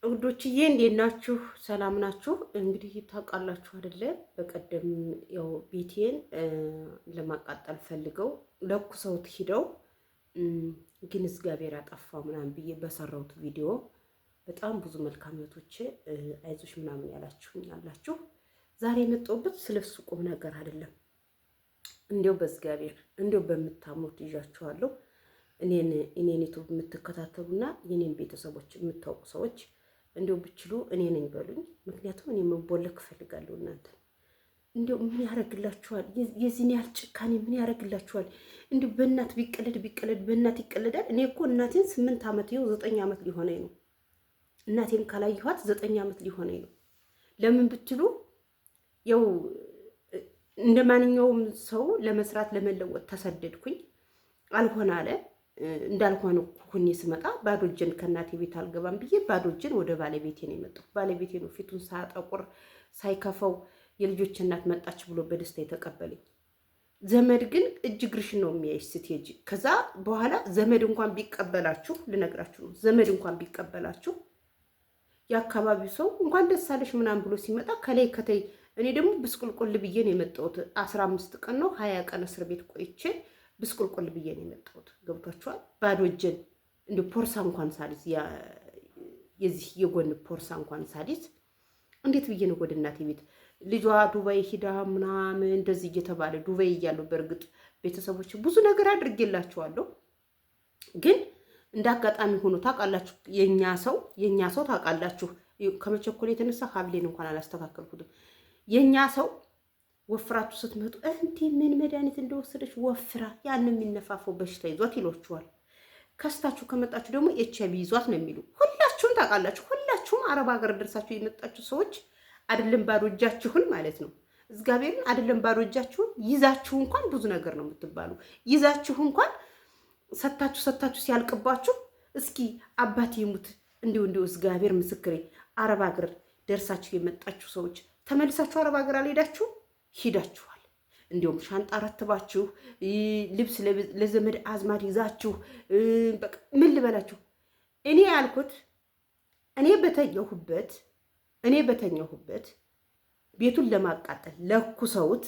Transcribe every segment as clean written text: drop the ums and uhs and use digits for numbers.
ውዶችዬ እንዴት ናችሁ? ሰላም ናችሁ? እንግዲህ ታውቃላችሁ አይደለ? በቀደም ያው ቤቴን ለማቃጠል ፈልገው ለኩሰውት ሂደው ግን እግዚአብሔር አጠፋ ምናምን ብዬ በሰራሁት ቪዲዮ በጣም ብዙ መልካምነቶች አይዞሽ ምናምን ያላችሁኝ አላችሁ። ዛሬ የመጣሁበት ስለሱ ቁም ነገር አይደለም። እንዲያው በእግዚአብሔር እንዲያው በምታምኑት ይዣችኋለሁ። እኔን ዩቲዩብ የምትከታተሉና የኔን ቤተሰቦች የምታውቁ ሰዎች እንዲያው ብችሉ እኔ ነኝ በሉኝ። ምክንያቱም እኔ መቦለክ እፈልጋለሁ። እናንተ እንዲያው ምን ያደርግላችኋል? የዚህን ያህል ጭካኔ ምን ያደርግላችኋል? እንዲያው በእናት ቢቀለድ በእናት ይቀለዳል። እኔ እኮ እናቴን 8 ዓመት ይኸው 9 ዓመት ሊሆነኝ ነው። እናቴን ካላየኋት 9 ዓመት ሊሆነኝ ነው። ለምን ብትሉ ያው እንደ ማንኛውም ሰው ለመስራት ለመለወጥ ተሰደድኩኝ። አልሆነ አለ እንዳልሆነ ሁኔ ስመጣ ባዶ እጄን ከእናቴ ቤት አልገባም ብዬ ባዶ እጄን ወደ ባለቤቴ ነው የመጣሁ። ባለቤቴ ነው ፊቱን ሳያጠቁር ሳይከፈው የልጆች እናት መጣች ብሎ በደስታ የተቀበለኝ። ዘመድ ግን እጅ እግርሽን ነው የሚያይሽ ስትሄጂ። ከዛ በኋላ ዘመድ እንኳን ቢቀበላችሁ ልነግራችሁ ነው፣ ዘመድ እንኳን ቢቀበላችሁ የአካባቢው ሰው እንኳን ደስ አለሽ ምናምን ብሎ ሲመጣ ከላይ ከተይ እኔ ደግሞ ብስቁልቁል ብዬ ነው የመጣሁት። 15 ቀን ነው 20 ቀን እስር ቤት ቆይቼ ብስቁልቁል ብዬ ነው የመጣሁት። ገብቷችኋል? ባዶ እጄን እንደ ፖርሳ እንኳን ሳሊዝ የዚህ የጎን ፖርሳ እንኳን ሳሊዝ እንዴት ብዬ ነው ወደ እናቴ ቤት ልጇ ዱባይ ሂዳ ምናምን እንደዚህ እየተባለ ዱባይ እያለሁ በእርግጥ ቤተሰቦች ብዙ ነገር አድርጌላችኋለሁ። ግን እንደ አጋጣሚ ሆኖ ታውቃላችሁ፣ የኛ ሰው ታውቃላችሁ፣ ከመቸኮል የተነሳ ሀብሌን እንኳን አላስተካከልኩትም። የኛ ሰው ወፍራችሁ ስትመጡ እንዴ ምን መድኃኒት እንደወሰደች ወፍራ ያን የሚነፋፈው በሽታ ይዟት ይሏችኋል። ከስታችሁ ከመጣችሁ ደግሞ ኤችአይቪ ይዟት ነው የሚሉ። ሁላችሁም ታውቃላችሁ። ሁላችሁም አረብ ሀገር ደርሳችሁ የመጣችሁ ሰዎች አይደለም ባዶ እጃችሁን ማለት ነው፣ እግዚአብሔርን አይደለም ባዶ እጃችሁን ይዛችሁ እንኳን ብዙ ነገር ነው የምትባሉ። ይዛችሁ እንኳን ሰታችሁ ሲያልቅባችሁ እስኪ አባቴ ይሙት እንዲሁ እግዚአብሔር ምስክሬ፣ አረብ ሀገር ደርሳችሁ የመጣችሁ ሰዎች ተመልሳችሁ አረብ ሀገር አልሄዳችሁ ሂዳችኋል። እንዲሁም ሻንጣ ረትባችሁ ልብስ ለዘመድ አዝማድ ይዛችሁ በቃ ምን ልበላችሁ። እኔ ያልኩት እኔ በተኛሁበት ቤቱን ለማቃጠል ለኩሰውት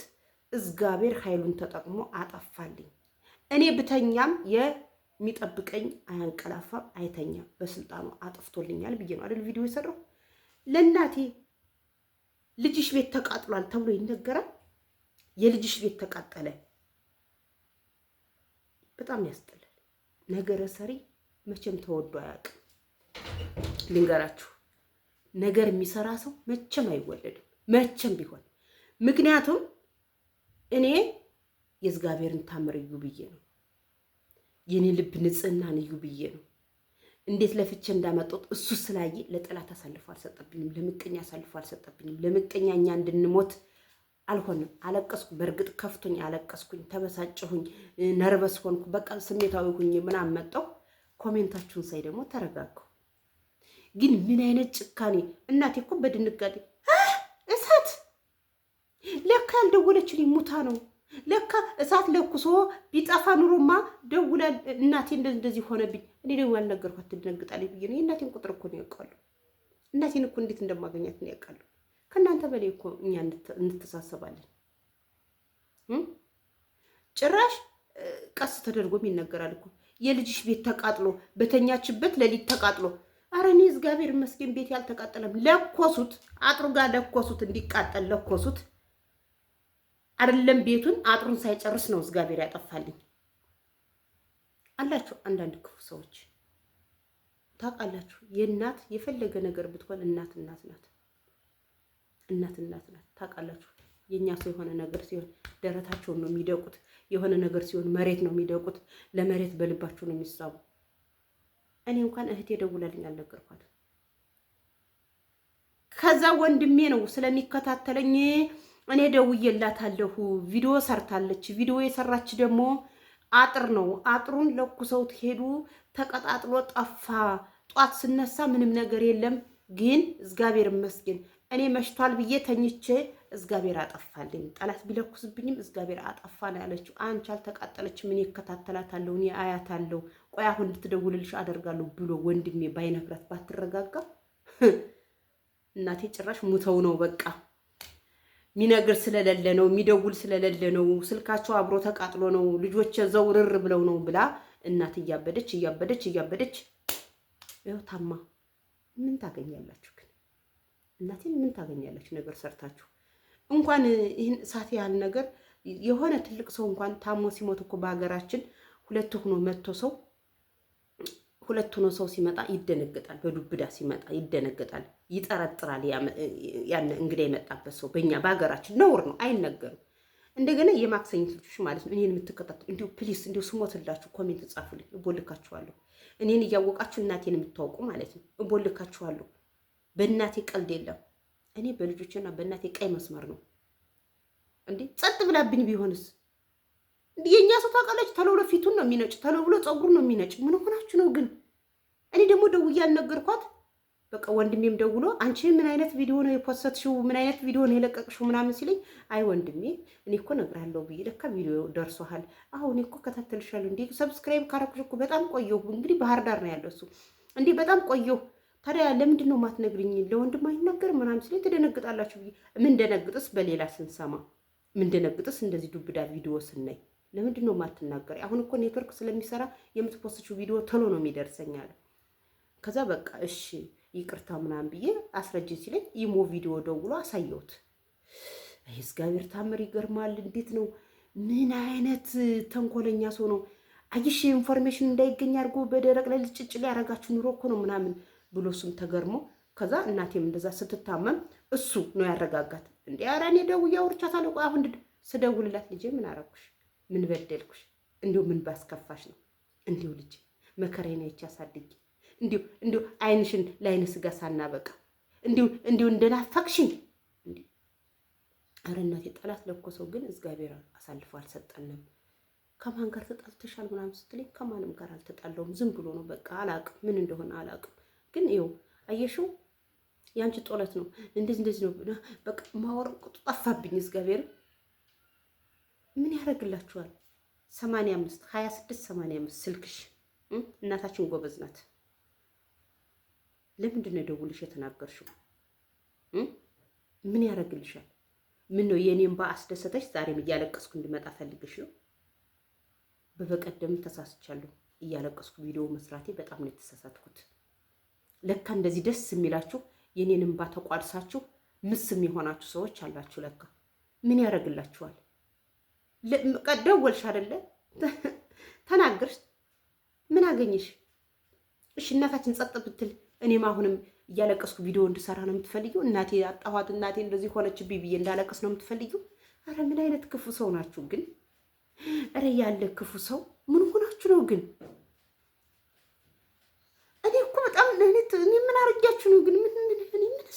እግዚአብሔር ኃይሉን ተጠቅሞ አጠፋልኝ። እኔ ብተኛም የሚጠብቀኝ አያንቀላፋም፣ አይተኛም፣ በስልጣኑ አጥፍቶልኛል ብዬ ነው አይደል ቪዲዮ የሰራው። ለእናቴ ልጅሽ ቤት ተቃጥሏል ተብሎ ይነገራል። የልጅሽ ቤት ተቃጠለ። በጣም ያስጠላል። ነገረ ሰሪ መቼም ተወዶ አያውቅም። ልንገራችሁ፣ ነገር የሚሰራ ሰው መቼም አይወለድም፣ መቼም ቢሆን። ምክንያቱም እኔ የእግዚአብሔርን ታምር እዩ ብዬ ነው፣ የኔ ልብ ንጽህናን እዩ ብዬ ነው። እንዴት ለፍቼ እንዳመጣሁት እሱ ስላየ ለጠላት አሳልፎ አልሰጠብኝም፣ ለምቀኛ አሳልፎ አልሰጠብኝም። ለምቀኛ እኛ እንድንሞት አልሆንም። አለቀስኩ፣ በእርግጥ ከፍቶኝ አለቀስኩኝ፣ ተበሳጨሁኝ፣ ነርበስ ሆንኩ፣ በቃ ስሜታዊ ሁኝ ምናምን መጣሁ። ኮሜንታችሁን ሳይ ደግሞ ተረጋጋሁ። ግን ምን አይነት ጭካኔ! እናቴ እኮ በድንጋጤ እሳት ለካ ያልደወለችልኝ ሙታ ነው። ለካ እሳት ለኩሶ ቢጠፋ ኑሮማ ደውላ እናቴ እንደዚህ ሆነብኝ። እኔ ደግሞ ያልነገርኳት ትደነግጣለች ብዬ ነው። የእናቴን ቁጥር እኮ ነው ያውቃሉ። እናቴን እኮ እንዴት እንደማገኛት ነው ያውቃሉ። ከእናንተ በላይ እኮ እኛ እንተሳሰባለን። ጭራሽ ቀስ ተደርጎም ይነገራል እኮ የልጅሽ ቤት ተቃጥሎ በተኛችበት ሌሊት ተቃጥሎ። አረ እኔ እግዚአብሔር ይመስገን ቤት ያልተቃጠለም። ለኮሱት፣ አጥሩ ጋር ለኮሱት፣ እንዲቃጠል ለኮሱት። አይደለም ቤቱን አጥሩን ሳይጨርስ ነው እግዚአብሔር ያጠፋልኝ። አላችሁ አንዳንድ ክፉ ሰዎች ታውቃላችሁ። የእናት የፈለገ ነገር ብትሆን እናት ናት። እናት ናት ታውቃላችሁ። የኛ ሰው የሆነ ነገር ሲሆን ደረታቸውን ነው የሚደቁት። የሆነ ነገር ሲሆን መሬት ነው የሚደቁት። ለመሬት በልባቸው ነው የሚሳቡ። እኔ እንኳን እህቴ ደውላልኝ አልነገርኳትም። ከዛ ወንድሜ ነው ስለሚከታተለኝ እኔ ደውዬላታለሁ። ቪዲዮ ሰርታለች። ቪዲዮ የሰራች ደግሞ አጥር ነው። አጥሩን ለኩሰውት ሄዱ። ተቀጣጥሎ ጠፋ። ጧት ስነሳ ምንም ነገር የለም። ግን እግዚአብሔር ይመስገን እኔ መሽቷል ብዬ ተኝቼ እግዚአብሔር አጠፋልኝ። ጠላት ቢለኩስብኝም እግዚአብሔር አጠፋ ነው ያለችው። አንቺ አልተቃጠለችም፣ እኔ እከታተላታለሁ፣ እኔ አያታለሁ፣ ቆይ አሁን እንድትደውልልሽ አደርጋለሁ ብሎ ወንድሜ ባይነግራት ባትረጋጋ እናቴ ጭራሽ ሙተው ነው በቃ ሚነግር ስለሌለ ነው የሚደውል ስለሌለ ነው ስልካቸው አብሮ ተቃጥሎ ነው ልጆች ዘውርር ብለው ነው ብላ እናት እያበደች ይኸው ታማ ምን ታገኛላችሁ ግን? እናቴን ምን ታገኛላችሁ? ነገር ሰርታችሁ እንኳን ይህን እሳት ያህል ነገር የሆነ ትልቅ ሰው እንኳን ታሞ ሲሞት እኮ በሀገራችን ሁለት ሆኖ ሰው ሲመጣ ይደነገጣል። በዱብዳ ሲመጣ ይደነገጣል፣ ይጠረጥራል። ያን እንግዳ የመጣበት ሰው በእኛ በሀገራችን ነውር ነው፣ አይነገርም። እንደገና የማክሰኝት ልጆች ማለት ነው እኔን የምትከታተሉ እንዲሁ ፕሊስ እንዲሁ ስሞትላችሁ ኮሜንት ጻፉልኝ፣ እቦልካችኋለሁ። እኔን እያወቃችሁ እናቴን የምታውቁ ማለት ነው እቦልካችኋለሁ። በእናቴ ቀልድ የለም። እኔ በልጆችና በእናቴ ቀይ መስመር ነው እንዴ። ጸጥ ብላብኝ ቢሆንስ የኛ ሰው ታውቃለች። ተለውሎ ፊቱን ነው የሚነጭ፣ ተለውሎ ፀጉሩን ነው የሚነጭ። ምን ሆናችሁ ነው ግን? እኔ ደግሞ ደውዬ ያልነገርኳት በቃ ወንድሜም ደውሎ አንቺ ምን አይነት ቪዲዮ ነው የፖስተሽው? ምን አይነት ቪዲዮ ነው የለቀቅሽው? ምናምን ሲለኝ አይ ወንድሜ እኔ እኮ እነግርሃለሁ ብዬ ለካ ቪዲዮ ደርሶሃል። አሁን እኔ እኮ ከታተልሻለሁ እንዴ ሰብስክራይብ ካረኩሽ እኮ በጣም ቆየሁ። እንግዲህ ባህር ዳር ነው ያለው እሱ። እንዴ በጣም ቆየሁ። ታዲያ ለምንድን ነው ማትነግሪኝ? ለወንድም አይነገር ምናምን ሲለኝ ትደነግጣላችሁ ብዬ ምን ደነግጥስ በሌላ ስንሰማ ምን ደነግጥስ እንደዚህ ዱብዳ ቪዲዮ ስናይ ለምንድን ነው ማትናገሪ? አሁን እኮ ኔትወርክ ስለሚሰራ የምትፖስትችው ቪዲዮ ቶሎ ነው የሚደርሰኝ አለ። ከዛ በቃ እሺ ይቅርታ ምናምን ብዬ አስረጅ ሲለኝ ኢሞ ቪዲዮ ደውሎ አሳየሁት። እግዚአብሔር ታምር ይገርማል። እንዴት ነው? ምን አይነት ተንኮለኛ ሰው ነው? አይሽ ኢንፎርሜሽን እንዳይገኝ አድርጎ በደረቅ ላይ ልጭጭ ላይ ያረጋችሁ ኑሮ እኮ ነው ምናምን ብሎ እሱም ተገርሞ ከዛ እናቴም እንደዛ ስትታመም እሱ ነው ያረጋጋት። እንዴ ኧረ እኔ ደውዬ አውርቻታለሁ። አሁን ስደውልላት ልጄ ምን አረኩሽ? ምን በደልኩሽ? እንዲሁ ምን ባስከፋሽ ነው? እንዲሁ ልጄ መከራዬን አይቼ አሳድጌ እንዲሁ አይንሽን ለአይን ስጋ ሳናበቃ እንዲሁ እንደናፈቅሽኝ እንዲሁ። ኧረ እናቴ ጠላት ለኮሰው ግን እግዚአብሔር አሳልፎ አልሰጠንም። ከማን ጋር ተጣልተሻል ምናምን ስትለኝ ከማንም ጋር አልተጣለውም። ዝም ብሎ ነው በቃ አላቅም፣ ምን እንደሆነ አላቅም። ግን ይኸው አየሽው ያንቺ ጦለት ነው እንደዚህ ነው በቃ ማወር ጠፋብኝ። እግዚአብሔር ምን ያደርግላችኋል? 85 26 85 ስልክሽ እናታችን ጎበዝ ናት። ለምንድን ነው ደውልሽ የተናገርሽው? ምን ያደርግልሻል? ምን ነው የኔን አስደሰተሽ? ዛሬም እያለቀስኩ እንድመጣ ፈልግሽ ነው? በበቀደም ተሳስቻለሁ። እያለቀስኩ ቪዲዮ መስራቴ በጣም ነው የተሳሳትኩት። ለካ እንደዚህ ደስ የሚላችሁ የኔን እንባ ተቋድሳችሁ ምስም የሆናችሁ ሰዎች አላችሁ። ለካ ምን ያደርግላችኋል? ደወልሽ አይደለ? ተናገርሽ፣ ምን አገኘሽ? እሺ እናታችን ጸጥ ብትል እኔም አሁንም እያለቀስኩ ቪዲዮ እንድሰራ ነው የምትፈልጊው? እናቴ አጣኋት፣ እናቴ እንደዚህ ሆነችብኝ ብዬ እንዳለቀስ ነው የምትፈልጊው? አረ ምን አይነት ክፉ ሰው ናችሁ ግን! አረ ያለ ክፉ ሰው ምን ሆናችሁ ነው ግን? እኔ እኮ በጣም እኔ ምን አርጃችሁ ነው ግን? ምን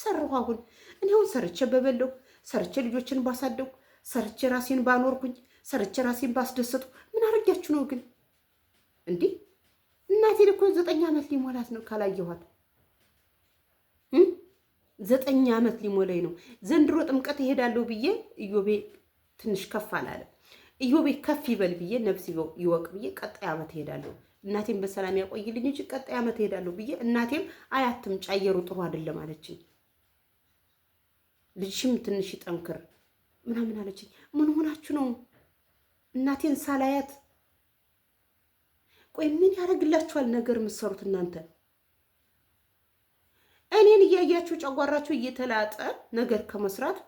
ሰራሁ አሁን? እኔ አሁን ሰርቼ በበለው፣ ሰርቼ ልጆችን ባሳደጉ፣ ሰርቼ ራሴን ባኖርኩኝ፣ ሰርቼ ራሴን ባስደሰጡ ምን አርጃችሁ ነው ግን? እንዴ እናቴን እኮ 9 ዓመት ሊሞላት ነው ካላየኋት። 9 ዓመት ሊሞላኝ ነው። ዘንድሮ ጥምቀት ይሄዳለሁ ብዬ ኢዮቤ ትንሽ ከፍ አላለ። ኢዮቤ ከፍ ይበል ብዬ ነፍስ ይወቅ ብዬ ቀጣይ ዓመት ይሄዳለሁ። እናቴም በሰላም ያቆይልኝ እንጂ ቀጣይ ዓመት ይሄዳለሁ ብዬ እናቴም አያትምጪ አየሩ ጥሩ አይደለም አለችኝ። ልጅሽም ትንሽ ይጠንክር ምናምን አለችኝ። ምን ሆናችሁ ነው እናቴን ሳላያት? ቆይ ምን ያደርግላችኋል ነገር የምትሰሩት እናንተ? እኔን እያያችሁ ጨጓራችሁ እየተላጠ ነገር ከመስራት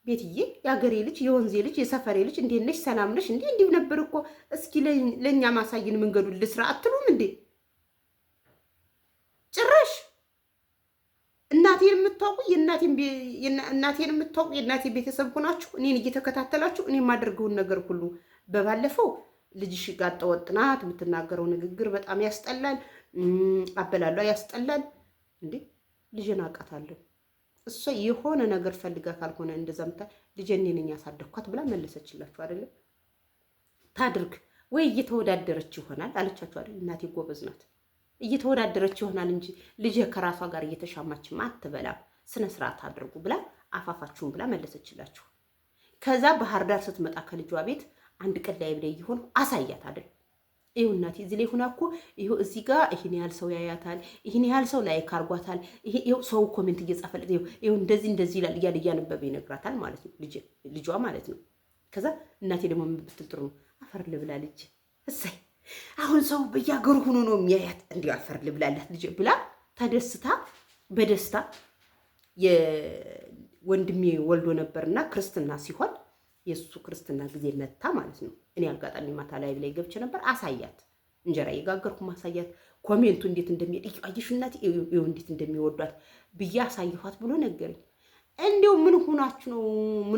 ቤትዬ የአገሬ ልጅ የወንዜ ልጅ የሰፈሬ ልጅ እንዴት ነሽ? ሰላም ነሽ? እንዲህ ነበር እኮ እስኪ ለእኛ ማሳይን መንገዱን ልስራ አትሉም እንዴ? ጭራሽ እናቴን የምታውቁ እናቴን የምታውቁ የእናቴ ቤተሰብ ሆናችሁ እኔን እየተከታተላችሁ እኔ የማደርገውን ነገር ሁሉ በባለፈው ልጅሽ ጋጠ ወጥ ናት፣ የምትናገረው ንግግር በጣም ያስጠላል፣ አበላሏ ያስጠላል። እንዴ ልጅን አውቃታለሁ። እሷ የሆነ ነገር ፈልጋ ካልሆነ እንደዛምታ ልጄን እኔ ነኝ ያሳደግኳት ብላ መለሰችላችሁ አይደለም? ታድርግ ወይ እየተወዳደረች ይሆናል አለቻችሁ አይደል? እናቴ ጎበዝ ናት። እየተወዳደረች ይሆናል እንጂ ልጄ ከራሷ ጋር እየተሻማችማ አትበላም። ስነ ስርዓት አድርጉ ብላ አፋፋችሁን ብላ መለሰችላችሁ። ከዛ ባህር ዳር ስትመጣ ከልጇ ቤት አንድ ቀን ላይ ብለ ይሆን አሳያት አይደል? ይኸው እናቴ እዚህ ላይ ሆና እኮ ይኸው እዚህ ጋር ይሄን ያህል ሰው ያያታል፣ ይሄን ያህል ሰው ላይክ አርጓታል፣ ይኸው ሰው ኮሜንት እየጻፈለት ይኸው እንደዚህ እንደዚህ ይላል እያለ እያነበበ ይነግራታል ማለት ነው ልጇ ማለት ነው። ከዛ እናቴ ደግሞ ምን ብትል ጥሩ ነው አፈር ልብላ ልጅ እሰይ አሁን ሰው በየሀገሩ ሆኖ ነው የሚያያት እንዲሁ አፈር ልብላላት ልጅ ብላ ተደስታ በደስታ የወንድሜ ወልዶ ነበርና ክርስትና ሲሆን የሱ ክርስትና ጊዜ መታ ማለት ነው። እኔ አጋጣሚ ማታ ላይ ገብቼ ነበር። አሳያት እንጀራ እየጋገርኩ ማሳያት ኮሜንቱ እንዴት እንደሚሄድ አየሽ እናቴ ይኸው እንዴት እንደሚወዷት ብዬ አሳየኋት ብሎ ነገረኝ። እንዴው ምን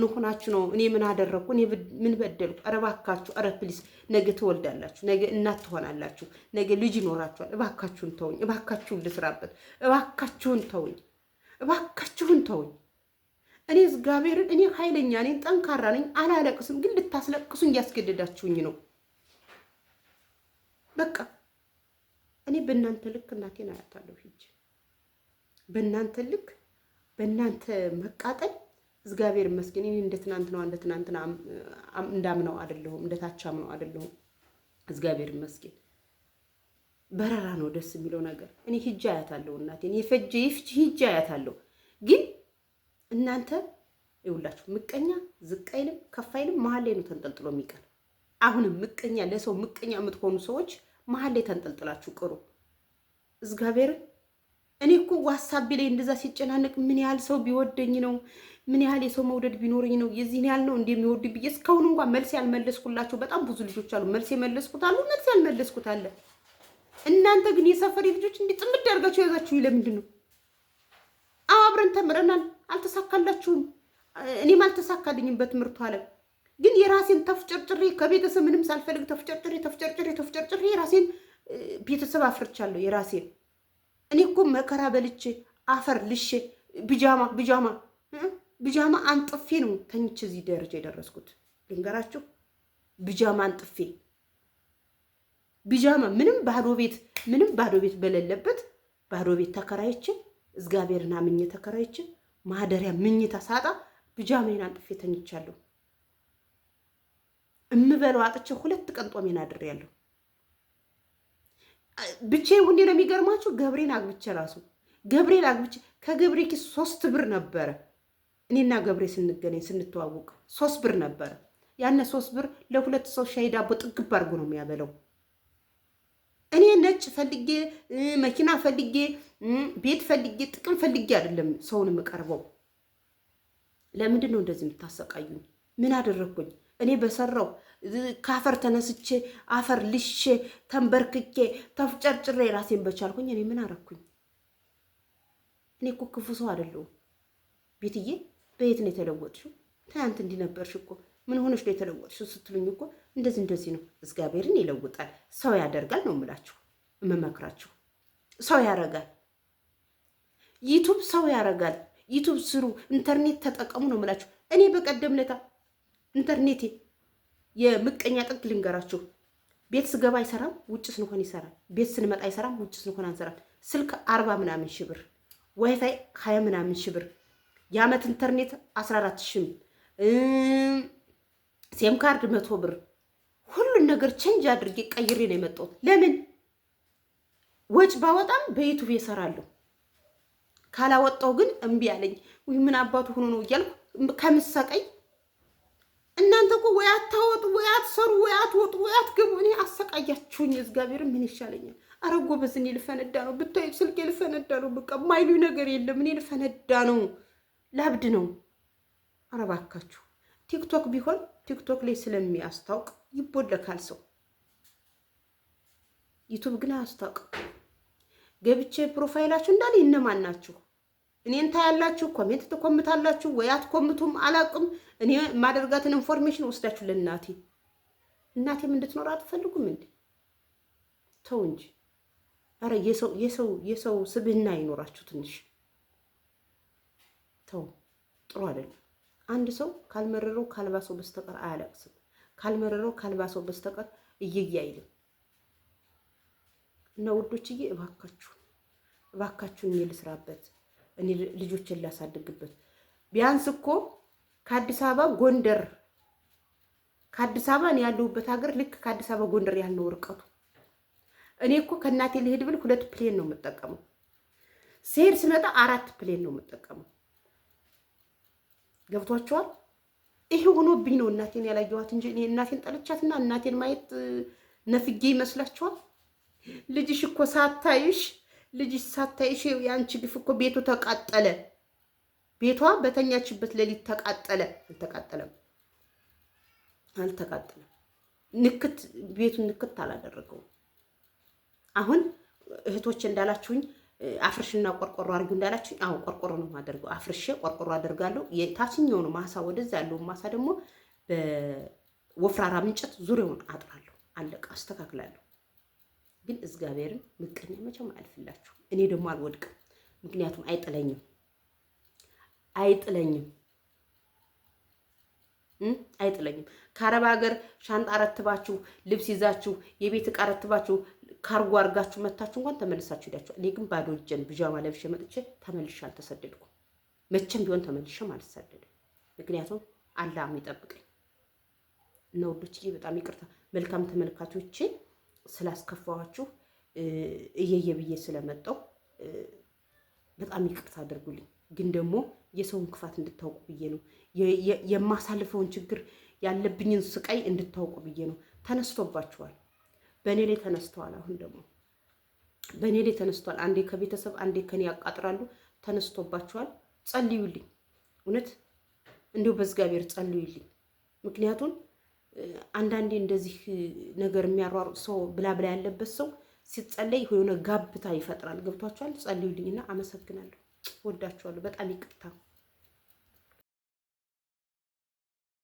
ሆናችሁ ነው? እኔ ምን አደረኩ? እኔ ምን በደልኩ? ኧረ እባካችሁ፣ ኧረ ፕሊስ፣ ነገ ትወልዳላችሁ፣ ነገ እናት ትሆናላችሁ፣ ነገ ልጅ ይኖራችኋል። እባካችሁን ተውኝ፣ እባካችሁን ልስራበት፣ እባካችሁን ተውኝ፣ እባካችሁን ተውኝ። እኔ እግዚአብሔርን እኔ ኃይለኛ ነኝ፣ ጠንካራ ነኝ፣ አላለቅስም። ግን ልታስለቅሱኝ እያስገደዳችሁኝ ነው። በቃ እኔ በእናንተ ልክ እናቴን አያታለሁ ሂጅ በእናንተ ልክ በእናንተ መቃጠል እግዚአብሔር ይመስገን። እኔ እንደ ትናንትና እንዳምነው አይደለሁም፣ እንደታቻም ነው አይደለሁም። እግዚአብሔር ይመስገን። በረራ ነው ደስ የሚለው ነገር። እኔ ሂጅ አያታለሁ እናቴን የፈጀ ይፍጅ ሂጅ አያታለሁ። ግን እናንተ ይውላችሁ ምቀኛ ዝቅ አይልም ከፍ አይልም፣ መሀል ላይ ነው ተንጠልጥሎ የሚቀር። አሁንም ምቀኛ ለሰው ምቀኛ የምትሆኑ ሰዎች መሀል ላይ ተንጠልጥላችሁ ቅሩ። እግዚአብሔር እኔ እኮ ዋትስአፕ ላይ እንደዛ ሲጨናነቅ ምን ያህል ሰው ቢወደኝ ነው? ምን ያህል የሰው መውደድ ቢኖረኝ ነው? የዚህን ያህል ነው እንደሚወድ ብዬ እስካሁን እንኳን መልስ ያልመለስኩላቸው በጣም ብዙ ልጆች አሉ። መልስ የመለስኩት አሉ፣ መልስ ያልመለስኩት አለ። እናንተ ግን የሰፈሪ ልጆች እንዲህ ጥምድ አድርጋችሁ ያዛችሁ ለምንድን ነው? አብረን ተምረናል፣ አልተሳካላችሁም። እኔም አልተሳካልኝም በትምህርቱ አለ። ግን የራሴን ተፍጨርጭሬ ከቤተሰብ ምንም ሳልፈልግ ተፍጨርጭሬ የራሴን ቤተሰብ አፍርቻለሁ። የራሴን እኔ እኮ መከራ በልቼ አፈር ልሼ ቢጃማ አንጥፌ ነው ተኝቼ እዚህ ደረጃ የደረስኩት። ልንገራችሁ፣ ቢጃማ አንጥፌ ምንም ባዶ ቤት በሌለበት ባዶ ቤት ተከራይቼ እግዚአብሔርን አምኜ ተከራይቼ ማደሪያ ምኝታ ሳጣ ቢጃማዬን አንጥፌ ተኝቻለሁ። እምበለው አጥቼ 2 ቀን ጦሜን አድሬያለሁ። ብቻዬን ሁሌ ነው የሚገርማችሁ። ገብሬን አግብቼ ከገብሬ ኪስ 3 ብር ነበረ። እኔና ገብሬ ስንገናኝ ስንተዋወቅ 3 ብር ነበረ። ያነ 3 ብር ለ2 ሰው ሻይ ዳቦ ጥግብ አድርጎ ነው የሚያበለው። እኔ ነጭ ፈልጌ መኪና ፈልጌ ቤት ፈልጌ ጥቅም ፈልጌ አይደለም ሰውን የምቀርበው። ለምንድን ነው እንደዚህ የምታሰቃዩኝ? ምን አደረኩኝ? እኔ በሰራው ካፈር ተነስቼ አፈር ልሼ ተንበርክኬ ተፍጨርጭሬ ራሴን በቻልኩኝ እኔ ምን አረኩኝ? እኔ እኮ ክፉ ሰው አይደለሁም። ቤትዬ በየት ነው የተለወጥሽው? ትናንት እንዲህ ነበርሽ እኮ ምን ሆነሽ ነው የተለወጥሽው ስትሉኝ እኮ እንደዚህ ነው። እግዚአብሔርን ይለውጣል፣ ሰው ያደርጋል ነው የምላችሁ፣ የምመክራችሁ። ሰው ያረጋል፣ ዩቱብ ሰው ያረጋል። ዩቱብ ስሩ፣ ኢንተርኔት ተጠቀሙ ነው የምላችሁ። እኔ በቀደም ለታ ኢንተርኔቴ የምቀኛ ጥግ ልንገራችሁ። ቤት ስገባ አይሰራም፣ ውጭ ስንሆን ይሰራል። ቤት ስንመጣ አይሰራም፣ ውጭ ስንሆን አንሰራም። ስልክ 40 ምናምን ሺህ ብር፣ ዋይፋይ 20 ምናምን ሺህ ብር፣ የዓመት ኢንተርኔት 14 ሺህ፣ ሴም ካርድ 100 ብር፣ ሁሉን ነገር ቼንጅ አድርጌ ቀይሬ ነው የመጣሁት። ለምን ወጭ ባወጣም በዩቱብ እሰራለሁ። ካላወጣው ግን እምቢ አለኝ። ወይ ምን አባቱ ሆኖ ነው እያልኩ ከምሰቀይ እናንተ እኮ ወይ አታወጡ ወይ አትሰሩ ወይ አትወጡ ወይ አትገቡ። እኔ አሰቃያችሁኝ። እግዚአብሔር ምን ይሻለኛል? ኧረ ጎበዝ፣ እኔ ልፈነዳ ነው። ብታይ ስልኬ ልፈነዳ ነው። በቃ ማይሉኝ ነገር የለም። እኔ ልፈነዳ ነው፣ ላብድ ነው። ኧረ እባካችሁ ቲክቶክ ቢሆን ቲክቶክ ላይ ስለሚያስታውቅ ይቦለካል ሰው። ዩቱብ ግን አያስታውቅም። ገብቼ ፕሮፋይላችሁ እንዳለ እነማን ናችሁ? እኔን ታያላችሁ፣ ኮሜንት ትኮምታላችሁ ወይ አትኮምቱም አላውቅም። እኔ ማደርጋትን ኢንፎርሜሽን ወስዳችሁ እናቴም እንድትኖር አትፈልጉም እንዴ? ተው እንጂ። አረ የሰው ስብህና ይኖራችሁ ትንሽ ተው። ጥሩ አይደለም። አንድ ሰው ካልመረረው ካልባሰው በስተቀር አያለቅስም። ካልመረረው ካልባሰው በስተቀር እየየ አይልም። እና ውዶችዬ እባካችሁን እኔ ልስራበት፣ እኔ ልጆችን ላሳድግበት። ቢያንስ እኮ ከአዲስ አበባ ጎንደር፣ ከአዲስ አበባ እኔ ያለሁበት ሀገር ልክ ከአዲስ አበባ ጎንደር ያለው ርቀቱ እኔ እኮ ከእናቴ ልሄድ ብል 2 ፕሌን ነው የምጠቀመው። ስሄድ ስመጣ 4 ፕሌን ነው የምጠቀመው። ገብቷቸዋል። ይሄ ሆኖብኝ ነው እናቴን ያላየኋት እንጂ እኔ እናቴን ጠልቻትና እናቴን ማየት ነፍጌ ይመስላችኋል? ልጅሽ እኮ ሳታይሽ የአንቺ ግፍ እኮ ቤቱ ተቃጠለ። ቤቷ በተኛችበት ሌሊት ተቃጠለ። አልተቃጠለም። ንክት ቤቱን ንክት አላደረገውም። አሁን እህቶች እንዳላችሁኝ አፍርሽና ቆርቆሮ አድርጊው እንዳላችሁኝ፣ አሁን ቆርቆሮ ነው የማደርገው። አፍርሼ ቆርቆሮ አደርጋለሁ። የታችኛውን ማሳ ወደዛ ያለውን ማሳ ደግሞ በወፍራራ እንጨት ዙሪያውን አጥራለሁ። አለቀ። አስተካክላለሁ። ግን እግዚአብሔርን ምቀኛ መቼም አያልፍላችሁ። እኔ ደግሞ አልወድቅም። ምክንያቱም አይጥለኝም። ከአረብ ሀገር ሻንጣ ረትባችሁ ልብስ ይዛችሁ የቤት ዕቃ ረትባችሁ ካርጎ አድርጋችሁ መታችሁ እንኳን ተመልሳችሁ ሄዳችሁ። እኔ ግን ባዶ እጄን ቢጃማ ለብሼ መጥቼ ተመልሼ አልተሰደድኩም። መቼም ቢሆን ተመልሼም አልተሰደድም። ምክንያቱም አላህ የሚጠብቀኝ ነው። ውዶችዬ በጣም ይቅርታ መልካም ተመልካቾቼ ስላስከፋኋችሁ እየየ ብዬ ስለመጣሁ በጣም ይቅርታ አድርጉልኝ። ግን ደግሞ የሰውን ክፋት እንድታውቁ ብዬ ነው። የማሳልፈውን ችግር ያለብኝን ስቃይ እንድታውቁ ብዬ ነው። ተነስቶባችኋል። በእኔ ላይ ተነስተዋል። አሁን ደግሞ በእኔ ላይ ተነስተዋል። አንዴ ከቤተሰብ አንዴ ከኔ ያቃጥራሉ። ተነስቶባችኋል። ጸልዩልኝ። እውነት እንዲሁ በእግዚአብሔር ጸልዩልኝ። ምክንያቱም አንዳንዴ እንደዚህ ነገር የሚያሯሩጥ ሰው ብላ ያለበት ሰው ሲጸለይ የሆነ ጋብታ ይፈጥራል። ገብቷችኋል? ጸልዩልኝና አመሰግናለሁ። ወዳችኋለሁ። በጣም ይቅርታ